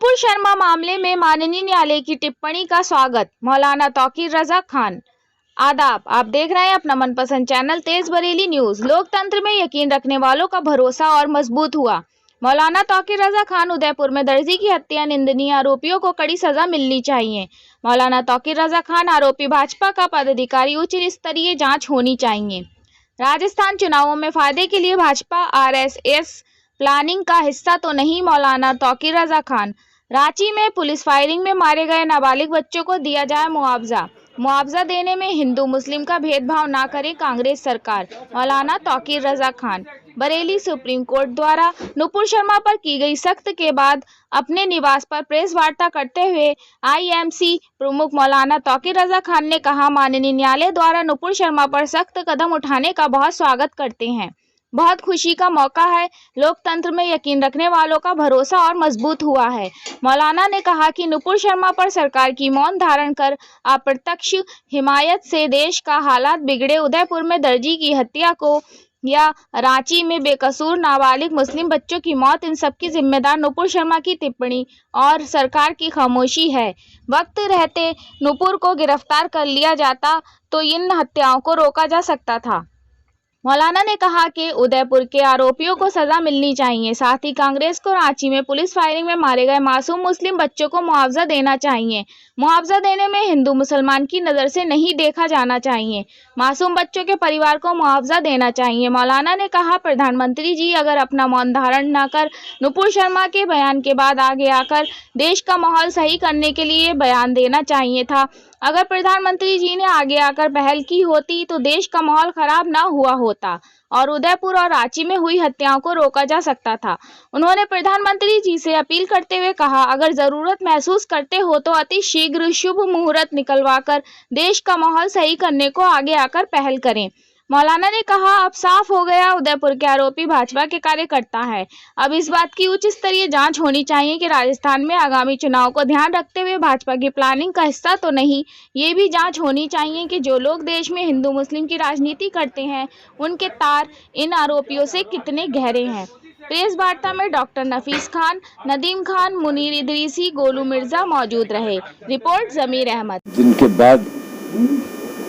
नुपुर शर्मा मामले में माननीय न्यायालय की टिप्पणी का स्वागत, मौलाना तौकीर रजा खान। आदाब, आप देख रहे हैं अपना मनपसंद चैनल तेज बरेली न्यूज। लोकतंत्र में यकीन रखने वालों का भरोसा और मजबूत हुआ। मौलाना तौकीर रजा खान उदयपुर में दर्जी की हत्या निंदनीय, आरोपियों को कड़ी सजा मिलनी चाहिए। मौलाना तौकीर रजा खान आरोपी भाजपा का पदाधिकारी, उच्च स्तरीय जांच होनी चाहिए। राजस्थान चुनावों में फायदे के लिए भाजपा आरएसएस प्लानिंग का हिस्सा तो नहीं। मौलाना तौकीर रजा खान। रांची में पुलिस फायरिंग में मारे गए नाबालिग बच्चों को दिया जाए मुआवजा देने में हिंदू मुस्लिम का भेदभाव ना करे कांग्रेस सरकार। मौलाना तौकीर रजा खान। बरेली सुप्रीम कोर्ट द्वारा नुपुर शर्मा पर की गई सख्त के बाद अपने निवास पर प्रेस वार्ता करते हुए आईएमसी प्रमुख मौलाना तौकीर रजा खान ने कहा, माननीय न्यायालय द्वारा नुपुर शर्मा पर सख्त कदम उठाने का बहुत स्वागत करते हैं। बहुत खुशी का मौका है। लोकतंत्र में यकीन रखने वालों का भरोसा और मजबूत हुआ है। मौलाना ने कहा कि नुपुर शर्मा पर सरकार की मौन धारण कर अप्रत्यक्ष हिमायत से देश का हालात बिगड़े। उदयपुर में दर्जी की हत्या को या रांची में बेकसूर नाबालिग मुस्लिम बच्चों की मौत, इन सब की जिम्मेदार नुपुर शर्मा की टिप्पणी और सरकार की खामोशी है। वक्त रहते नुपुर को गिरफ्तार कर लिया जाता तो इन हत्याओं को रोका जा सकता था। मौलाना ने कहा कि उदयपुर के आरोपियों को सजा मिलनी चाहिए। साथ ही कांग्रेस को रांची में पुलिस फायरिंग में मारे गए मासूम मुस्लिम बच्चों को मुआवजा देना चाहिए। मुआवजा देने में हिंदू मुसलमान की नज़र से नहीं देखा जाना चाहिए। मासूम बच्चों के परिवार को मुआवजा देना चाहिए। मौलाना ने कहा, प्रधानमंत्री जी अगर अपना मौन धारण न कर नुपुर शर्मा के बयान के बाद आगे आकर देश का माहौल सही करने के लिए बयान देना चाहिए था। अगर प्रधानमंत्री जी ने आगे आकर पहल की होती तो देश का माहौल खराब ना हुआ होता और उदयपुर और रांची में हुई हत्याओं को रोका जा सकता था। उन्होंने प्रधानमंत्री जी से अपील करते हुए कहा, अगर जरूरत महसूस करते हो तो अति शीघ्र शुभ मुहूर्त निकलवाकर देश का माहौल सही करने को आगे आकर पहल करें। मौलाना ने कहा, अब साफ हो गया उदयपुर के आरोपी भाजपा के कार्यकर्ता है। अब इस बात की उच्च स्तरीय जांच होनी चाहिए कि राजस्थान में आगामी चुनाव को ध्यान रखते हुए भाजपा की प्लानिंग का हिस्सा तो नहीं। ये भी जांच होनी चाहिए कि जो लोग देश में हिंदू मुस्लिम की राजनीति करते हैं उनके तार इन आरोपियों से कितने गहरे हैं। प्रेस वार्ता में डॉक्टर नफीस खान, नदीम खान, मुनीर इदरीसी, गोलू मिर्जा मौजूद रहे। रिपोर्ट जमीर अहमद। जिनके बाद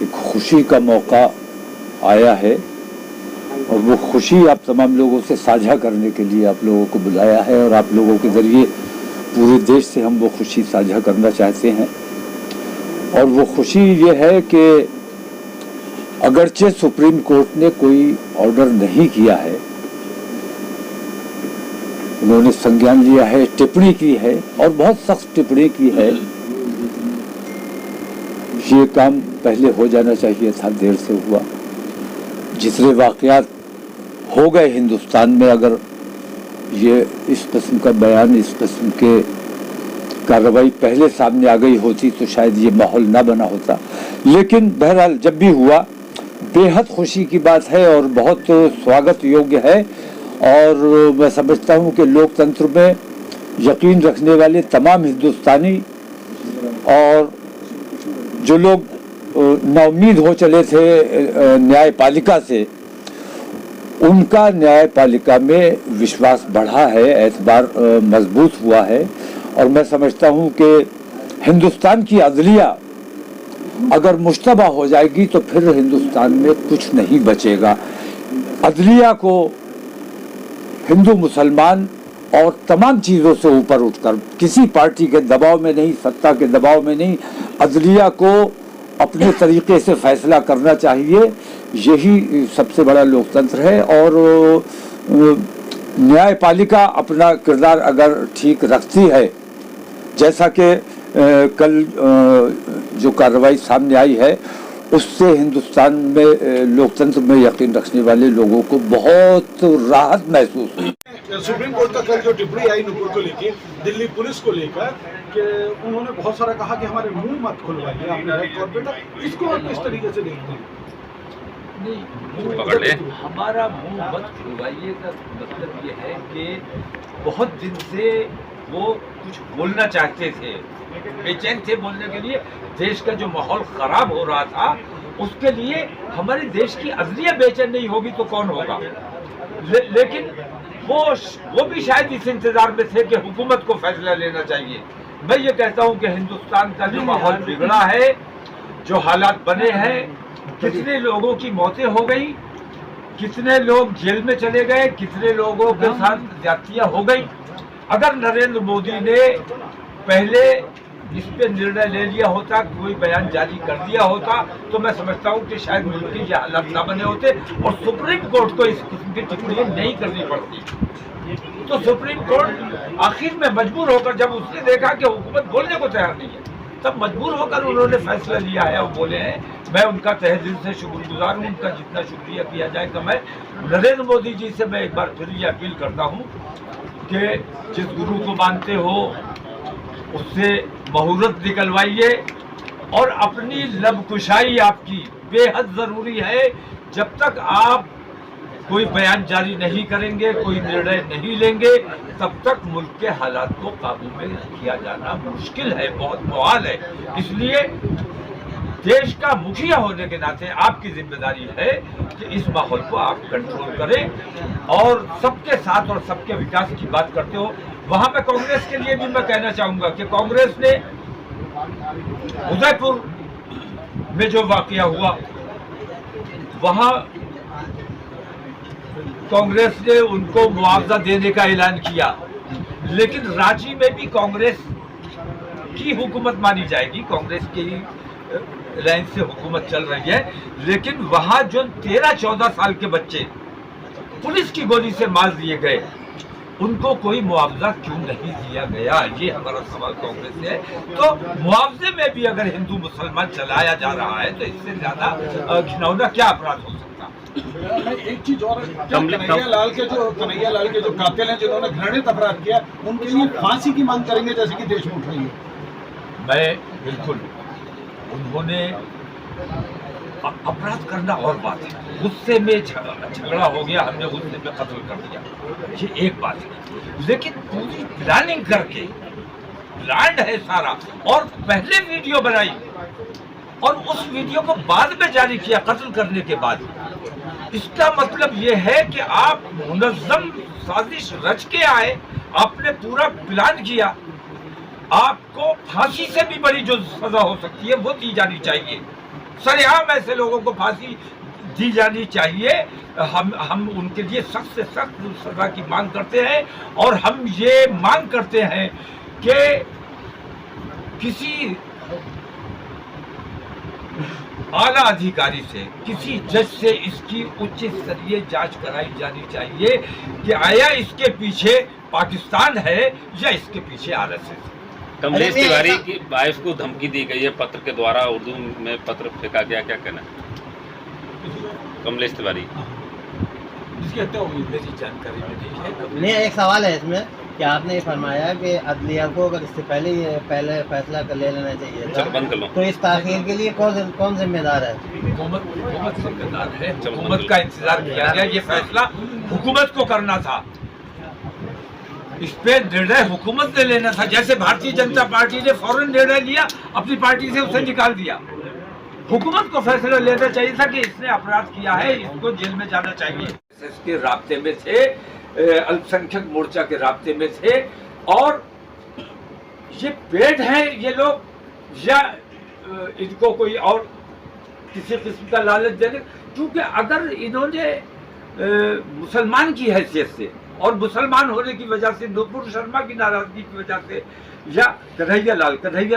एक खुशी का मौका आया है और वो खुशी आप तमाम लोगों से साझा करने के लिए आप लोगों को बुलाया है और आप लोगों के जरिए पूरे देश से हम वो खुशी साझा करना चाहते हैं। और वो खुशी ये है कि अगरचे सुप्रीम कोर्ट ने कोई ऑर्डर नहीं किया है, उन्होंने संज्ञान लिया है, टिप्पणी की है और बहुत सख्त टिप्पणी की है। ये काम पहले हो जाना चाहिए था, देर से हुआ। जितने वाक़यात हो गए हिंदुस्तान में, अगर ये इस किस्म का बयान, इस किस्म के कार्रवाई पहले सामने आ गई होती तो शायद ये माहौल ना बना होता। लेकिन बहरहाल जब भी हुआ बेहद खुशी की बात है और बहुत स्वागत योग्य है। और मैं समझता हूँ कि लोकतंत्र में यकीन रखने वाले तमाम हिंदुस्तानी और जो लोग नाउम्मीद हो चले थे न्यायपालिका से, उनका न्यायपालिका में विश्वास बढ़ा है, एतबार मजबूत हुआ है। और मैं समझता हूँ कि हिंदुस्तान की अदलिया अगर मुश्तबा हो जाएगी तो फिर हिंदुस्तान में कुछ नहीं बचेगा। अदलिया को हिंदू मुसलमान और तमाम चीज़ों से ऊपर उठकर, किसी पार्टी के दबाव में नहीं, सत्ता के दबाव में नहीं, अदलिया को अपने तरीके से फैसला करना चाहिए। यही सबसे बड़ा लोकतंत्र है। और न्यायपालिका अपना किरदार अगर ठीक रखती है, जैसा कि कल जो कार्रवाई सामने आई है, उससे हिंदुस्तान में लोकतंत्र में यकीन रखने वाले लोगों को बहुत राहत महसूस हुई। सुप्रीम कोर्ट का कल जो टिप्पणी आई नुपुर को लेकर, दिल्ली पुलिस को लेकर, कि उन्होंने बहुत सारा कहा कि हमारे मुंह मत खुलवाइए अपने हेड कॉर्पोरेटर, इसको आप किस तरीके से देखते हैं? नहीं, पकड़ ले। हमारा मुंह मत खुलवाइए का मतलब ये है कि बहुत दिन से वो कुछ बोलना चाहते थे, बेचैन थे बोलने के लिए। देश का जो माहौल खराब हो रहा था उसके लिए हमारे देश की अदलिया बेचैन नहीं होगी तो कौन होगा। लेकिन वो भी शायद इस इंतजार में थे कि हुकूमत को फैसला लेना चाहिए। मैं ये कहता हूं कि हिंदुस्तान का जो माहौल बिगड़ा है, जो हालात बने हैं, कितने लोगों की मौतें हो गई, कितने लोग जेल में चले गए, कितने लोगों के साथ ज्यादतियां हो गई। अगर नरेंद्र मोदी ने पहले इस पे निर्णय ले लिया होता, कोई बयान जारी कर दिया होता, तो मैं समझता हूं कि शायद मुल्क के ये हालात ना बने होते और सुप्रीम कोर्ट को इस किस्म की टिप्पणी नहीं करनी पड़ती। तो सुप्रीम कोर्ट आखिर में मजबूर होकर, जब उसने देखा कि हुकूमत बोलने को तैयार नहीं है, तब मजबूर होकर उन्होंने फैसला लिया है और बोले हैं। मैं उनका तहे दिल से शुक्रगुजार हूँ, उनका जितना शुक्रिया किया जाए कम है। नरेंद्र मोदी जी से मैं एक बार फिर ये अपील करता हूँ कि जिस गुरु को मानते हो उससे मुहूर्त निकलवाइए और अपनी लबकुशाई आपकी बेहद जरूरी है। जब तक आप कोई बयान जारी नहीं करेंगे, कोई निर्णय नहीं लेंगे, तब तक मुल्क के हालात को काबू में किया जाना मुश्किल है, बहुत मुहाल है। इसलिए देश का मुखिया होने के नाते आपकी जिम्मेदारी है कि इस माहौल को आप कंट्रोल करें और सबके साथ और सबके विकास की बात करते हो। वहां पे कांग्रेस के लिए भी मैं कहना चाहूंगा कि कांग्रेस ने उदयपुर में जो वाकया हुआ, वहां कांग्रेस ने उनको मुआवजा देने का ऐलान किया, लेकिन रांची में भी कांग्रेस की हुकूमत मानी जाएगी, कांग्रेस की लाइन से हुकूमत चल रही है। लेकिन वहां जो 13-14 साल के बच्चे पुलिस की गोली से मार दिए गए, उनको कोई मुआवजा क्यों नहीं दिया गया, ये हमारा सवाल कांग्रेस से है। तो मुआवजे में भी अगर हिंदू मुसलमान चलाया जा रहा है तो इससे ज्यादा घिनौना क्या अपराध हो सकता। एक चीज और, कन्हैया लाल के जो कातिल हैं, जिन्होंने घृणित अपराध किया, उनके लिए फांसी की मांग करेंगे जैसे कि देश में उठ रही है। मैं बिल्कुल, उन्होंने अपराध करना और बात है, गुस्से में झगड़ा हो गया, हमने गुस्से में कत्ल कर दिया, ये एक बात है। लेकिन पूरी प्लानिंग करके, प्लान है सारा, और पहले वीडियो बनाई और उस वीडियो को बाद में जारी किया कत्ल करने के बाद, इसका मतलब ये है कि आप मुनज़्ज़म साजिश रच के आए, आपने पूरा प्लान किया। आपको फांसी से भी बड़ी जो सजा हो सकती है वो दी जानी चाहिए, सरेआम ऐसे लोगों को फांसी दी जानी चाहिए। हम उनके लिए सख्त से सख्त सजा की मांग करते हैं और हम ये मांग करते हैं कि किसी आला अधिकारी से, किसी जज से इसकी उच्च स्तरीय जांच कराई जानी चाहिए कि आया इसके पीछे पाकिस्तान है या इसके पीछे आरएसएस। कमलेश तिवारी की वाइफ को धमकी दी गई है पत्र के द्वारा, उर्दू में पत्र फेंका गया, क्या कहना है कमलेश तिवारी? इसकी हत्या हुई, मेरी जानकारी में नहीं है। नहीं, एक सवाल है इसमें कि आपने ये फरमाया कि अदलिया को अगर इससे पहले फैसला कर ले लेना चाहिए था, बंद कर लो, तो इस ताखीर के लिए कौन जिम्मेदार है? हुकूमत जिम्मेदार है। हुकूमत का इंतजार किया गया, ये फैसला हुकूमत को करना था, इस पे निर्णय हुकूमत ने लेना था। जैसे भारतीय जनता पार्टी ने फौरन निर्णय लिया, अपनी पार्टी से उसे निकाल दिया। हुकूमत को फैसला लेना चाहिए था कि इसने अपराध किया है, इसको जेल में जाना चाहिए। इसके राब्ते में थे, अल्पसंख्यक मोर्चा के राब्ते में थे, और ये पेड हैं ये लोग, या इनको कोई और किसी किस्म का लालच देने, क्योंकि अगर इन्होंने मुसलमान की हैसियत से और मुसलमान होने की वजह से, नुपुर शर्मा की नाराजगी की वजह से, या कन्हैया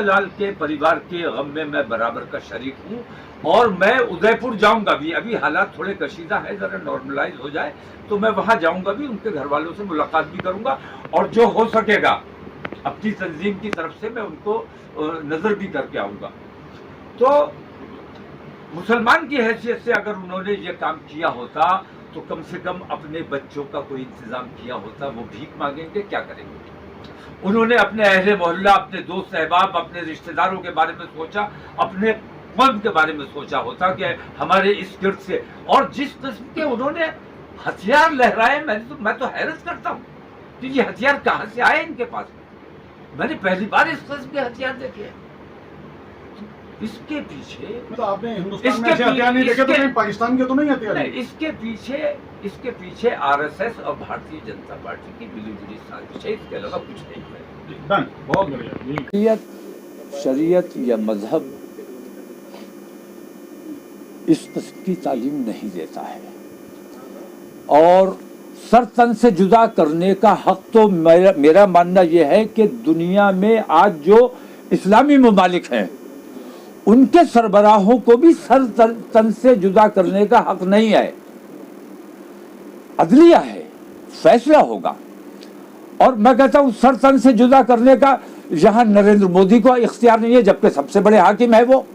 लाल के परिवार के गम में मैं बराबर का शरीक हूँ, और मैं उदयपुर जाऊंगा भी। अभी हालात थोड़े कशीदा है, जरा नॉर्मलाइज हो जाए तो मैं वहां जाऊंगा भी, उनके घर वालों से मुलाकात भी करूंगा, और जो हो सकेगा अपनी तंजीम की तरफ से मैं उनको नजर भी करके आऊंगा। तो मुसलमान की हैसियत से अगर उन्होंने ये काम किया होता तो कम से कम अपने बच्चों का कोई इंतजाम किया होता। वो भीख मांगेंगे, क्या करेंगे? उन्होंने अपने अहले मोहल्ला, अपने दोस्त अहबाब, अपने रिश्तेदारों के बारे में सोचा, अपने कौम के बारे में सोचा होता कि हमारे इस गिर्द से, और जिस किस्म के उन्होंने हथियार लहराए, मैं तो हैरत करता हूँ कि ये हथियार कहाँ से आए इनके पास। मैंने पहली बार इस किस्म के हथियार देखे हैं। इसके पीछे मतलब आपने हिंदुस्तान में ऐसे हथियार नहीं देखे तो कहीं पाकिस्तान के तो नहीं हथियार? नहीं, इसके पीछे आरएसएस और भारतीय जनता पार्टी की मिली जुली साजिश है, इसके अलावा कुछ नहीं है। डन, बहुत बढ़िया। शरीयत या मजहब इस किस्म की तालीम नहीं देता है, और सर तन से जुदा करने का हक तो मेरा मानना यह है कि दुनिया में आज जो इस्लामी ममालिक हैं उनके सरबराहों को भी सर तन से जुदा करने का हक नहीं है। अदलिया है, फैसला होगा। और मैं कहता हूं सर तन से जुदा करने का यहाँ नरेंद्र मोदी को इख्तियार नहीं है, जबकि सबसे बड़े हाकिम है वो।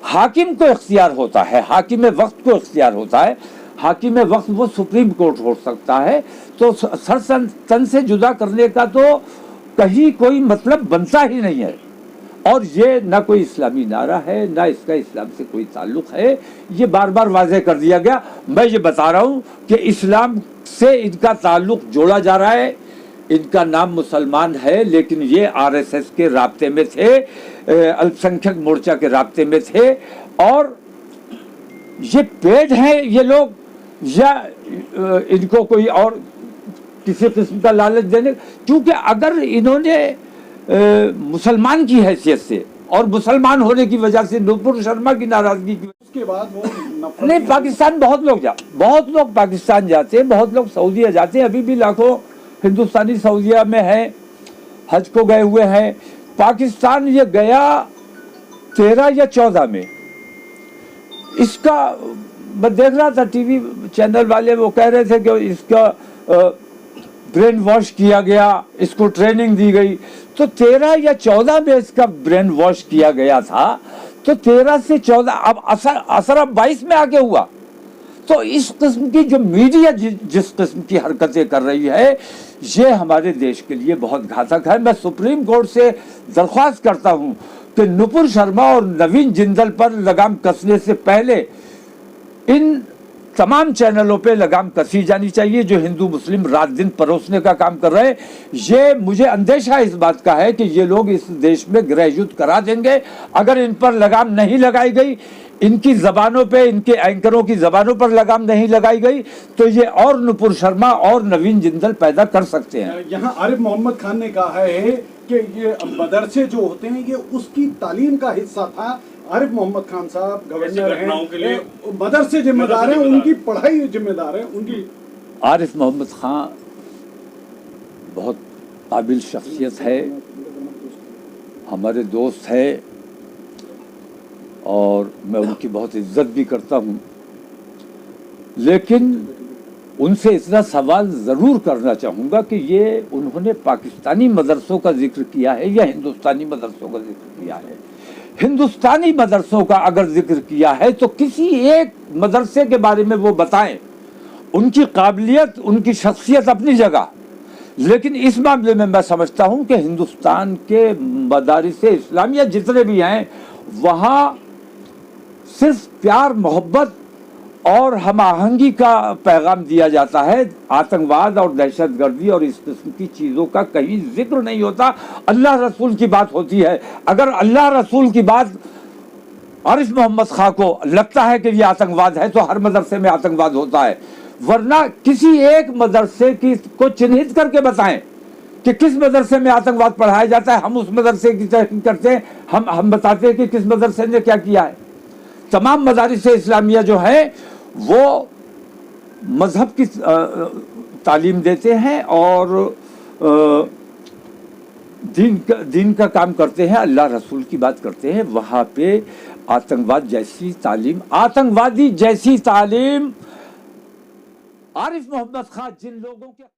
हाकिम को इख्तियार होता है, हाकिम वक्त को इख्तियार होता है। हाकिम वक्त वो सुप्रीम कोर्ट हो सकता है। तो सर तन से जुदा करने का तो कहीं कोई मतलब बनता ही नहीं है। और ये ना कोई इस्लामी नारा है, ना इसका इस्लाम से कोई ताल्लुक है। ये बार बार वाज़ेह कर दिया गया। मैं ये बता रहा हूँ कि इस्लाम से इनका ताल्लुक जोड़ा जा रहा है। इनका नाम मुसलमान है, लेकिन ये आरएसएस के राब्ते में थे, अल्पसंख्यक मोर्चा के राब्ते में थे। और ये पेड हैं ये लोग, या इनको कोई और किसी किस्म का लालच देने? क्योंकि अगर इन्होंने मुसलमान की हैसियत से और मुसलमान होने की वजह से नुपुर शर्मा की नाराजगी की उसके बाद वो नहीं, पाकिस्तान बहुत लोग पाकिस्तान जाते हैं, बहुत लोग सऊदीया जाते हैं। अभी भी लाखों हिंदुस्तानी सऊदीया में हैं, हज को गए हुए हैं। पाकिस्तान ये गया 13 या 14 में। इसका मैं देख रहा था टीवी चैनल वाले, वो कह रहे थे कि इसका ब्रेन वॉश किया गया, इसको ट्रेनिंग दी गई। तो 13 या 14 में इसका ब्रेन वॉश किया गया था, तो 13 से 14 अब असर अब 22 में आके हुआ। तो इस किस्म की जो मीडिया जिस किस्म की हरकतें कर रही है, ये हमारे देश के लिए बहुत घातक है। मैं सुप्रीम कोर्ट से दरख्वास्त करता हूं कि नुपुर शर्मा और नवीन जिंदल पर लगाम कसने से पहले इन तमाम चैनलों पे लगाम कसी जानी चाहिए जो हिंदू मुस्लिम रात दिन परोसने का काम कर रहे हैं। ये मुझे अंदेशा इस बात का है कि ये लोग इस देश में गृह युद्ध करा देंगे अगर इन पर लगाम नहीं लगाई गई। इनकी जबानों पे, इनके एंकरों की जबानों पर लगाम नहीं लगाई गई तो ये और नुपुर शर्मा और नवीन जिंदल पैदा कर सकते हैं। यहाँ आरिफ मोहम्मद खान ने कहा है कि ये मदरसे जो होते हैं ये उसकी तालीम का हिस्सा था। आरिफ मोहम्मद खान साहब गवर्नर हैं, मदरसे जिम्मेदार हैं, उनकी पढ़ाई जिम्मेदार है उनकी। आरिफ मोहम्मद खान बहुत काबिल शख्सियत है, हमारे दोस्त है और मैं उनकी बहुत इज्जत भी करता हूँ। लेकिन उनसे इतना सवाल ज़रूर करना चाहूँगा कि ये उन्होंने पाकिस्तानी मदरसों का जिक्र किया है या हिंदुस्तानी मदरसों का जिक्र किया है? हिंदुस्तानी मदरसों का अगर जिक्र किया है तो किसी एक मदरसे के बारे में वो बताएं। उनकी काबिलियत, उनकी शख्सियत अपनी जगह, लेकिन इस मामले में मैं समझता हूं कि हिंदुस्तान के मदारिस इस्लामिया जितने भी हैं वहाँ सिर्फ प्यार, मोहब्बत और हम आहंगी का पैगाम दिया जाता है। आतंकवाद और दहशतगर्दी और इस किस्म की चीज़ों का कहीं जिक्र नहीं होता। अल्लाह रसूल की बात होती है। अगर अल्लाह रसूल की बात आरिफ मोहम्मद खां को लगता है कि ये आतंकवाद है तो हर मदरसे में आतंकवाद होता है। वरना किसी एक मदरसे की को चिन्हित करके बताएं कि किस मदरसे में आतंकवाद पढ़ाया जाता है। हम उस मदरसे की तहकीक करते हैं, हम बताते हैं कि किस मदरसे ने क्या किया है। तमाम मदारिस इस्लामिया जो है वो मजहब की तालीम देते हैं और दीन का काम करते हैं, अल्लाह रसूल की बात करते हैं। वहाँ पे आतंकवादी जैसी तालीम आरिफ मोहम्मद खान जिन लोगों के